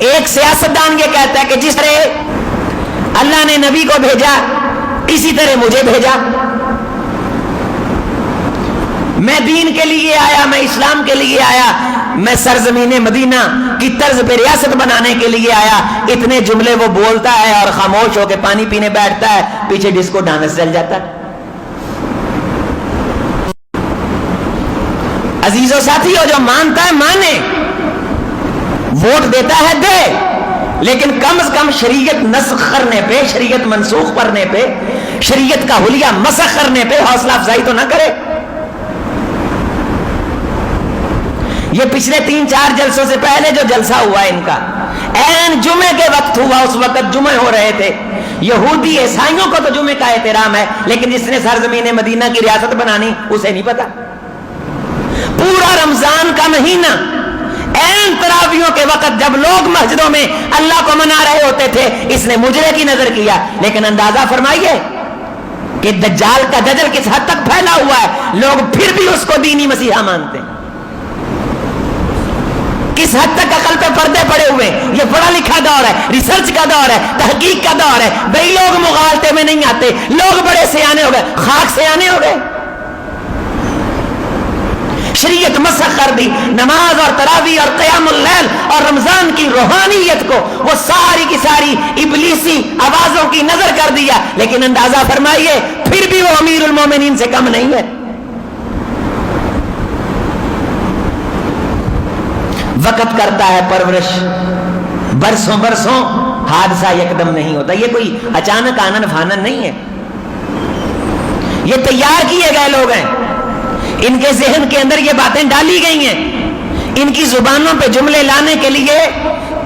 ایک سیاستدان یہ کہتا ہے کہ جس طرح اللہ نے نبی کو بھیجا اسی طرح مجھے بھیجا، میں دین کے لیے آیا، میں اسلام کے لیے آیا، میں سرزمین مدینہ کی طرز پہ ریاست بنانے کے لیے آیا. اتنے جملے وہ بولتا ہے اور خاموش ہو کے پانی پینے بیٹھتا ہے، پیچھے ڈسکو ڈانس چل جاتا ہے. عزیزو ساتھیو، جو مانتا ہے مانے، ووٹ دیتا ہے دے، لیکن کم از کم شریعت نسخ کرنے پہ، شریعت منسوخ کرنے پہ، شریعت کا حلیہ مسخ کرنے پہ حوصلہ افزائی تو نہ کرے. یہ پچھلے 3-4 جلسوں سے پہلے جو جلسہ ہوا ان کا، این جمعے کے وقت ہوا، اس وقت جمعے ہو رہے تھے. یہودی عیسائیوں کو تو جمعے کا احترام ہے، لیکن جس نے سرزمین مدینہ کی ریاست بنانی اسے نہیں پتا. پورا رمضان کا مہینہ این تراویحوں کے وقت جب لوگ مسجدوں میں اللہ کو منا رہے ہوتے تھے، اس نے مجرے کی نظر کیا. لیکن اندازہ فرمائیے کہ دجال کا دجل کس حد تک پھیلا ہوا ہے، لوگ پھر بھی اس کو دینی مسیحا مانتے ہیں. کس حد تک عقل پہ پردے پڑے ہوئے. یہ پڑھا لکھا دور ہے، ریسرچ کا دور ہے، تحقیق کا دور ہے. بھئی لوگ مغالطے میں نہیں آتے، لوگ بڑے سیانے ہو گئے، خاک سیانے ہو گئے. شریعت مسخ کر دی. نماز اور تراویح اور قیام اللیل اور رمضان کی روحانیت کو وہ ساری کی ساری ابلیسی آوازوں کی نظر کر دیا. لیکن اندازہ فرمائیے پھر بھی وہ امیر المومنین سے کم نہیں ہے. وقت کرتا ہے پرورش، برسوں برسوں حادثہ یکدم نہیں ہوتا. یہ کوئی اچانک آنن فانن نہیں ہے، یہ تیار کیے گئے لوگ ہیں. ان کے ذہن کے اندر یہ باتیں ڈالی گئی ہیں. ان کی زبانوں پہ جملے لانے کے لیے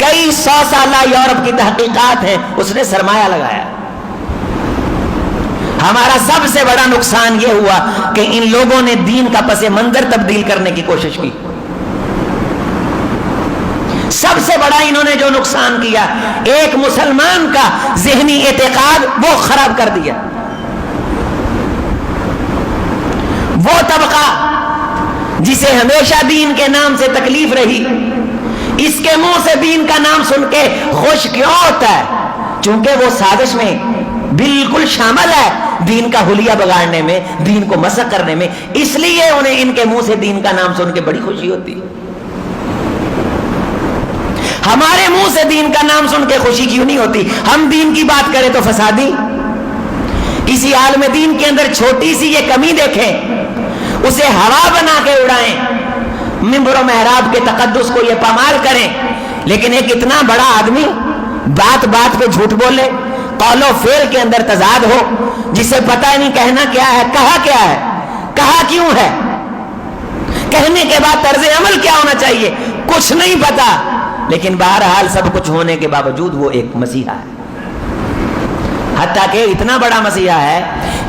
کئی 100 سالہ یورپ کی تحقیقات ہیں، اس نے سرمایہ لگایا. ہمارا سب سے بڑا نقصان یہ ہوا کہ ان لوگوں نے دین کا پس منظر تبدیل کرنے کی کوشش کی. سب سے بڑا انہوں نے جو نقصان کیا، ایک مسلمان کا ذہنی اعتقاد وہ خراب کر دیا. وہ طبقہ جسے ہمیشہ دین کے نام سے تکلیف رہی، اس کے منہ سے دین کا نام سن کے خوش کیوں ہوتا ہے؟ چونکہ وہ سازش میں بالکل شامل ہے، دین کا حلیہ بگاڑنے میں، دین کو مسخ کرنے میں. اس لیے انہیں ان کے منہ سے دین کا نام سن کے بڑی خوشی ہوتی. ہمارے منہ سے دین کا نام سن کے خوشی کیوں نہیں ہوتی؟ ہم دین کی بات کریں تو فسادی. کسی عالم دین کے اندر چھوٹی سی یہ کمی دیکھیں، اسے ہوا بنا کے اڑائیں، منبر و محراب کے تقدس کو یہ پامال کریں. لیکن ایک اتنا بڑا آدمی بات بات پہ جھوٹ بولے، قول و فعل کے اندر تضاد ہو، جسے پتہ نہیں کہنا کیا ہے، کہا کیا ہے، کہا کیوں ہے، کہنے کے بعد طرز عمل کیا ہونا چاہیے، کچھ نہیں پتا. لیکن بہرحال سب کچھ ہونے کے باوجود وہ ایک مسیحا ہے. حتیٰ کہ اتنا بڑا مسیحا ہے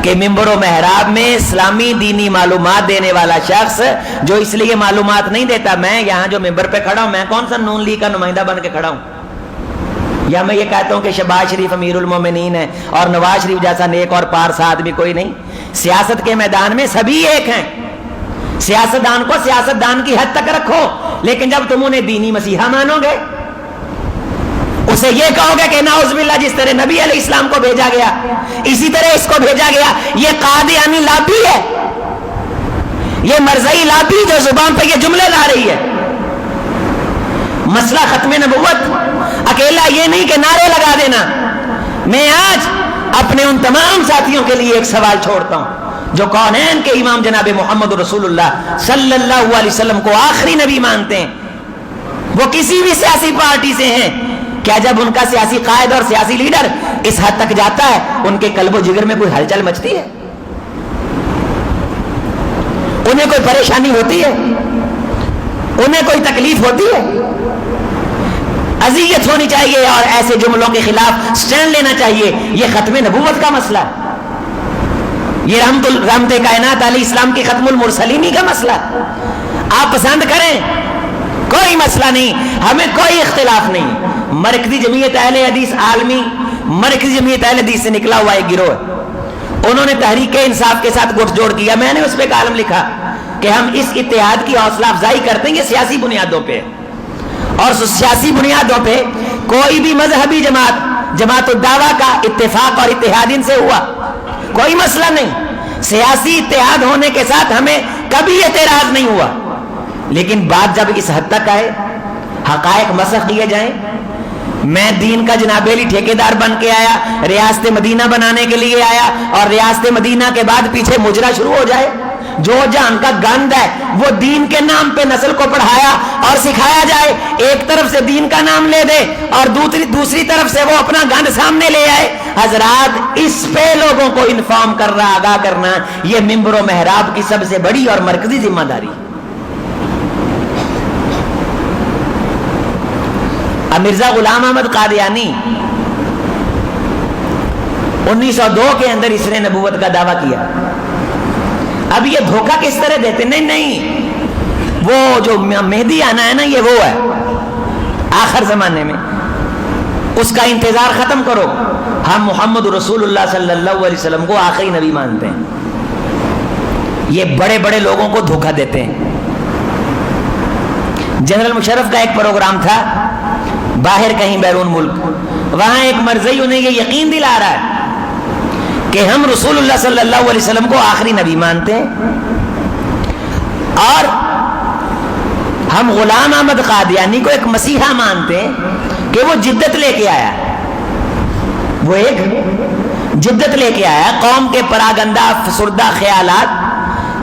کہ منبر و محراب میں اسلامی دینی معلومات دینے والا شخص جو اس لیے معلومات نہیں دیتا، میں یہاں جو منبر پہ کھڑا ہوں، میں کون سا نون لیگ کا نمائندہ بن کے کھڑا ہوں، یا میں یہ کہتا ہوں کہ شہباز شریف امیر المومنین ہے اور نواز شریف جیسا نیک اور پارسا آدمی کوئی نہیں. سیاست کے میدان میں سبھی ایک ہیں. سیاستدان کو سیاستدان کی حد تک رکھو، لیکن جب تم انہیں دینی مسیحا مانو گے، اسے یہ کہو گے کہ نعوذ باللہ جس طرح نبی علیہ السلام کو بھیجا گیا اسی طرح اس کو بھیجا گیا، یہ قادیانی لابی ہے، یہ مرزائی لابی جو زبان پہ یہ جملے لا رہی ہے. مسئلہ ختم نبوت اکیلا یہ نہیں کہ نعرے لگا دینا. میں آج اپنے ان تمام ساتھیوں کے لیے ایک سوال چھوڑتا ہوں جو کونین کے امام جناب محمد رسول اللہ صلی اللہ علیہ وسلم کو آخری نبی مانتے ہیں. وہ کسی بھی سیاسی پارٹی سے ہیں، کیا جب ان کا سیاسی قائد اور سیاسی لیڈر اس حد تک جاتا ہے ان کے قلب و جگر میں کوئی ہلچل مچتی ہے؟ انہیں کوئی پریشانی ہوتی ہے؟ انہیں کوئی تکلیف ہوتی ہے؟ اذیت ہونی چاہیے اور ایسے جملوں کے خلاف سٹینڈ لینا چاہیے. یہ ختم نبوت کا مسئلہ، یہ رحمت کائنات علیہ السلام کی ختم المرسلینی کا مسئلہ. آپ پسند کریں، کوئی مسئلہ نہیں، ہمیں کوئی اختلاف نہیں. مرکزی جمعیت اہل حدیث عالمی، مرکزی جمعیت اہل حدیث سے نکلا ہوا ایک گروہ ہے، انہوں نے تحریک انصاف کے ساتھ گٹھ جوڑ کیا. میں نے اس پہ کالم لکھا کہ ہم اس اتحاد کی حوصلہ افزائی کرتے ہیں، یہ سیاسی بنیادوں پہ، اور سیاسی بنیادوں پہ کوئی بھی مذہبی جماعت الدعویٰ کا اتفاق اور اتحاد ان سے ہوا، کوئی مسئلہ نہیں، سیاسی اتحاد ہونے کے ساتھ ہمیں کبھی اعتراض نہیں ہوا، لیکن بات جب اس حد تک آئے، حقائق مسخ کیے جائیں، میں دین کا جنابیلی ٹھیکیدار بن کے آیا، ریاست مدینہ بنانے کے لیے آیا، اور ریاست مدینہ کے بعد پیچھے مجرا شروع ہو جائے، جو جہان کا گند ہے وہ دین کے نام پہ نسل کو پڑھایا اور سکھایا جائے، ایک طرف سے دین کا نام لے دے اور دوسری طرف سے وہ اپنا گند سامنے لے آئے۔ حضرات، اس پہ لوگوں کو انفارم کرنا، آگاہ کرنا، یہ منبر و محراب کی سب سے بڑی اور مرکزی ذمہ داری۔ مرزا غلام احمد قادیانی 1902 کے اندر اس نے نبوت کا دعویٰ کیا۔ اب یہ دھوکہ کس طرح دیتے؟ نہیں، وہ جو مہدی آنا ہے نا، یہ وہ ہے آخر زمانے میں، اس کا انتظار ختم کرو، ہم محمد رسول اللہ صلی اللہ علیہ وسلم کو آخری نبی مانتے ہیں۔ یہ بڑے بڑے لوگوں کو دھوکہ دیتے ہیں۔ جنرل مشرف کا ایک پروگرام تھا باہر کہیں بیرون ملک، وہاں ایک مرزئی انہیں یہ یقین دلا رہا ہے کہ ہم رسول اللہ صلی اللہ علیہ وسلم کو آخری نبی مانتے ہیں، اور ہم غلام احمد قادیانی کو ایک مسیحا مانتے ہیں کہ وہ جدت لے کے آیا، وہ ایک جدت لے کے آیا، قوم کے پراگندہ فسردہ خیالات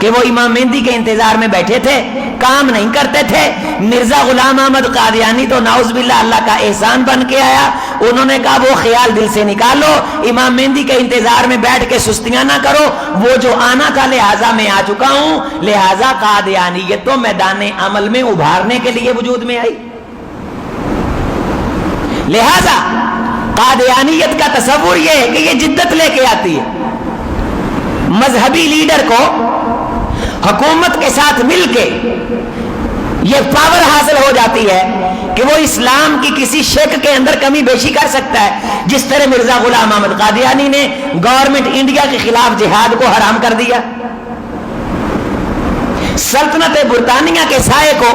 کہ وہ امام مہدی کے انتظار میں بیٹھے تھے، کام نہیں کرتے تھے۔ مرزا غلام احمد قادیانی تو نعوذ باللہ اللہ کا احسان بن کے آیا، انہوں نے کہا وہ خیال دل سے نکالو، امام مہدی کے انتظار میں بیٹھ کے سستیاں نہ کرو، وہ جو آنا تھا لہٰذا میں آ چکا ہوں، لہٰذا قادیانیت تو میدان عمل میں ابھارنے کے لیے وجود میں آئی۔ لہٰذا قادیانیت کا تصور یہ ہے کہ یہ جدت لے کے آتی ہے، مذہبی لیڈر کو حکومت کے ساتھ مل کے یہ پاور حاصل ہو جاتی ہے کہ وہ اسلام کی کسی شک کے اندر کمی بیشی کر سکتا ہے، جس طرح مرزا غلام احمد قادیانی نے گورنمنٹ انڈیا کے خلاف جہاد کو حرام کر دیا، سلطنت برطانیہ کے سائے کو